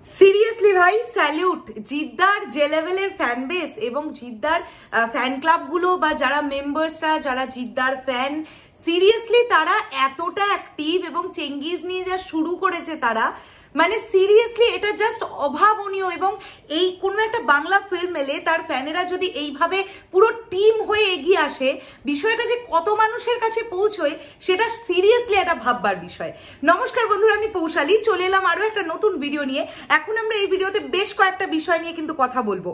Seriously ভাই salute জিদ্দার যে লেভেলের ফ্যান বেস এবং জিদ্দার ফ্যান ক্লাব গুলো বা যারা মেম্বার্সরা যারা জিদ্দার ফ্যান সিরিয়াসলি তারা এতটা অ্যাক্টিভ এবং চেঙ্গিজ নিয়ে যা শুরু করেছে তারা মানে সিরিয়াসলি এটা জাস্ট অভাবনীয়। এবং এই কোন একটা বাংলা ফিল্ম এলে তার ফ্যানেরা যদি এইভাবে পুরো টিম হয়ে এগিয়ে আসে বিষয়টা যে কত মানুষের কাছে পৌঁছয় সেটা সিরিয়াসলি একটা ভাববার বিষয়। নমস্কার বন্ধুরা, আমি পৌশালী চলে এলাম আরো একটা নতুন ভিডিও নিয়ে। এখন আমরা এই ভিডিওতে বেশ কয়েকটা বিষয় নিয়ে কিন্তু কথা বলবো,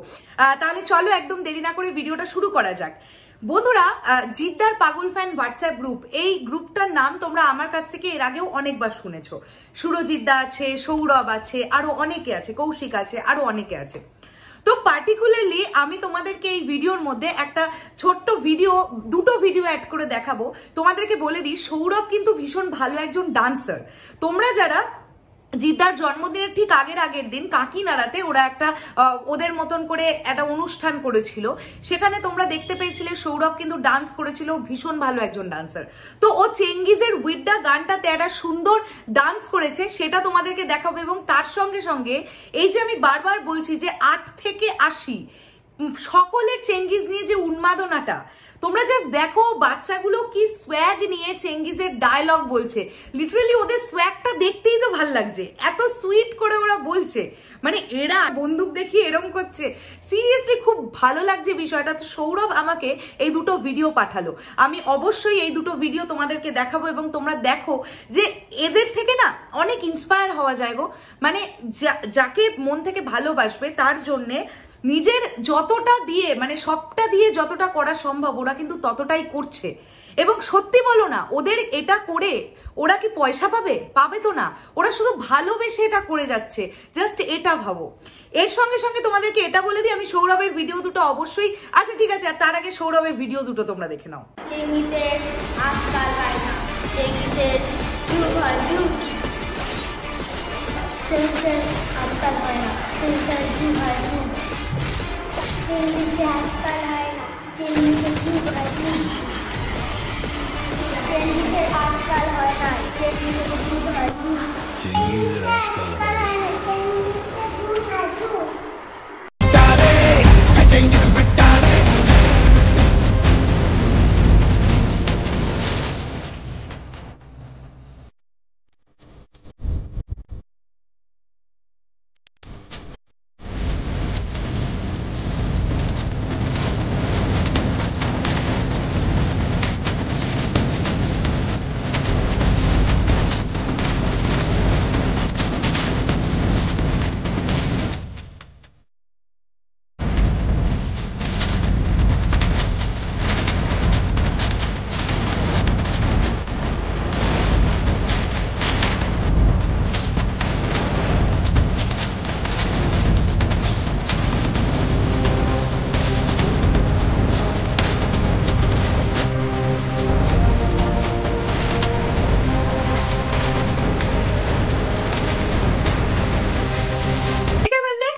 তাহলে চলো একদম দেরি না করে ভিডিওটা শুরু করা যাক। বন্ধুরা, জিদ্দার পাগল ফ্যান হোয়াটসঅ্যাপ গ্রুপ, এই গ্রুপটার নাম তোমরা আমার কাছ থেকে এর আগেও অনেকবার শুনেছো। সুরজিদ্দা আছে, সৌরভ আছে, আরো অনেকে আছে, কৌশিক আছে, আরো অনেকে আছে। তো পার্টিকুলারলি আমি তোমাদেরকে এই ভিডিওর মধ্যে একটা ছোট্ট ভিডিও, দুটো ভিডিও অ্যাড করে দেখাবো। তোমাদেরকে বলে দিই, সৌরভ কিন্তু ভীষণ ভালো একজন ডান্সার। তোমরা যারা জিদ্দার জন্মদিনের ঠিক আগের দিন কাকিনাড়াতে ওরা একটা ওদের মতন করে একটা অনুষ্ঠান করেছিল, সেখানে তোমরা দেখতে পেয়েছিলে সৌরভ কিন্তু ডান্স করেছিল, ভীষণ ভালো একজন ডান্সার। তো ও চেঙ্গিজের উইড্ডা গানটাতে একটা সুন্দর ডান্স করেছে, সেটা তোমাদেরকে দেখাবো। এবং তার সঙ্গে সঙ্গে এই যে আমি বারবার বলছি যে 8 থেকে 80 সকলের চেঙ্গিজ নিয়ে যে উন্মাদনাটা, তোমরা জাস্ট দেখো বাচ্চাগুলো কি সোয়াগ নিয়ে চেঙ্গিজের ডায়লগ বলছে। লিটারালি ওদের সোয়াগটা দেখতেই তো ভাল লাগছে, এত সুইট করে ওরা বলছে, মানে এরা বন্দুক দেখিয়ে এরম করছে। সিরিয়াসলি খুব ভালো লাগছে বিষয়টা। তো সৌরভ আমাকে এই দুটো ভিডিও পাঠালো, আমি অবশ্যই এই দুটো ভিডিও তোমাদেরকে দেখাবো এবং তোমরা দেখো যে এদের থেকে না অনেক ইন্সপায়ার হওয়া যায় গো। মানে যাকে মন থেকে ভালোবাসবে তার জন্যে নিজের যতটা দিয়ে, মানে সবটা দিয়ে যতটা করা সম্ভব ওরা কিন্তু ততটাই করছে। এবং সত্যি বলো না, ওদের এটা করে ওরা কি পয়সা পাবে? পাবে তো না, ওরা শুধু ভালোবেসে এটা করে যাচ্ছে। জাস্ট এটা ভাবো। এর সঙ্গে সঙ্গে তোমাদেরকে এটা বলে দিই, আমি সৌরভের ভিডিও দুটো অবশ্যই, আচ্ছা ঠিক আছে, তার আগে সৌরভের ভিডিও দুটো তোমরা দেখে নাও। চেঙ্গিজের আজকাল হয় না, চেঙ্গিজের যুগ হয় যুগ, চেঙ্গিজের আজকাল হয় না, চেঙ্গিজের যুগ হয় যুগ, চেঙ্গিজের আজকাল হয় না, চেঙ্গিজের যুগ হয় যুগ, চেঙ্গিজের আজকাল হয় না, চেঙ্গিজের যুগ হয় যুগ, চেঙ্গিজের আজকাল হয় না, চেঙ্গিজের যুগ হয় যুগ।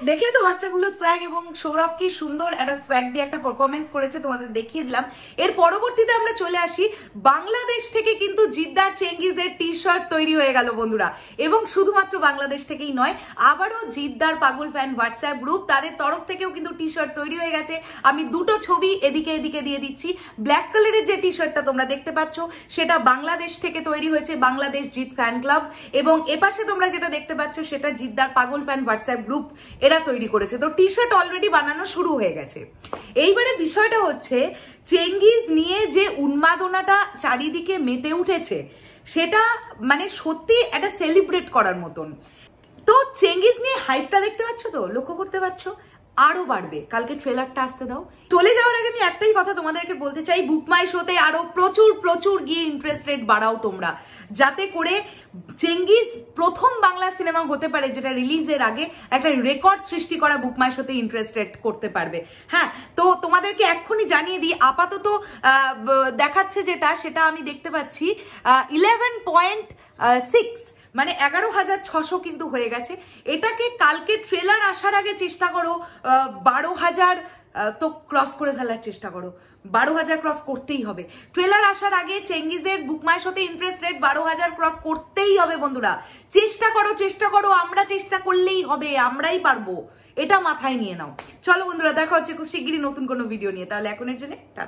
দেখে তো বাচ্চাগুলো সোয়াগ, এবং সৌরভ কি সুন্দর একটা সোয়াগ দিয়ে একটা পারফরমেন্স করেছে, তোমাদের দেখিয়ে দিলাম। এর পরবর্তীতে আমরা চলে আসি, বাংলাদেশ থেকে কিন্তু জিদ্দার চেঙ্গিজের টি শার্ট তৈরি হয়ে গেল বন্ধুরা। এবং শুধুমাত্র বাংলাদেশ থেকেই নয়, আবারও জিদ্দার পাগল ফ্যান হোয়াটসঅ্যাপ গ্রুপ তাদের তরফ থেকেও কিন্তু টি শার্ট তৈরি হয়ে গেছে। আমি দুটো ছবি এদিকে এদিকে দিয়ে দিচ্ছি। ব্ল্যাক কালারের যে টি শার্টটা তোমরা দেখতে পাচ্ছ সেটা বাংলাদেশ থেকে তৈরি হয়েছে, বাংলাদেশ জিদ ফ্যান ক্লাব। এবং এপাশে তোমরা যেটা দেখতে পাচ্ছ সেটা জিদ্দার পাগল ফ্যান হোয়াটসঅ্যাপ গ্রুপ এরা তৈরি করেছে। তো টি শার্ট অলরেডি বানানো শুরু হয়ে গেছে। এইবারে বিষয়টা হচ্ছে, চেঙ্গিজ নিয়ে যে উন্মাদনাটা চারিদিকে মেতে উঠেছে সেটা মানে সত্যি একটা সেলিব্রেট করার মতন। তো চেঙ্গিজ নিয়ে হাইপটা দেখতে পাচ্ছ, তো লক্ষ্য করতে পারছো, আরো বাড়বে। কালকে ট্রেলারটা আসতে দাও। চলে যাওয়ার আগে আমি একটাই কথা তোমাদেরকে বলতে চাই, বুক মাই শোতে আরো প্রচুর প্রচুর গিয়ে ইন্টারেস্ট রেট বাড়াও তোমরা, যাতে করে চেঙ্গিজ প্রথম বাংলা সিনেমা হতে পারে যেটা রিলিজের আগে একটা রেকর্ড সৃষ্টি করা বুক মাই শোতে ইন্টারেস্ট রেট করতে পারবে। হ্যাঁ, তো তোমাদেরকে এক্ষুনি জানিয়ে দিই, আপাতত দেখাচ্ছে যেটা, সেটা আমি দেখতে পাচ্ছি 11.6, মানে 11,600 কিন্তু হয়ে গেছে। এটাকে কালকে ট্রেলার আসার আগে চেষ্টা করো 12,000 তো ক্রস করে ফেলার চেষ্টা করো। 12,000 ক্রস করতেই হবে। ট্রেলার আসার আগে চেঙ্গিজের বুক মাই শোতে ইন্টারেস্ট রেট 12,000 ক্রস করতেই হবে বন্ধুরা। চেষ্টা করো, আমরা চেষ্টা করলেই হবে, আমরাই পারবো, এটা মাথায় নিয়ে নাও। চলো বন্ধুরা, দেখা হচ্ছে খুব শিগগিরই নতুন কোনো ভিডিও নিয়ে। তাহলে এখনের জন্য টাটা।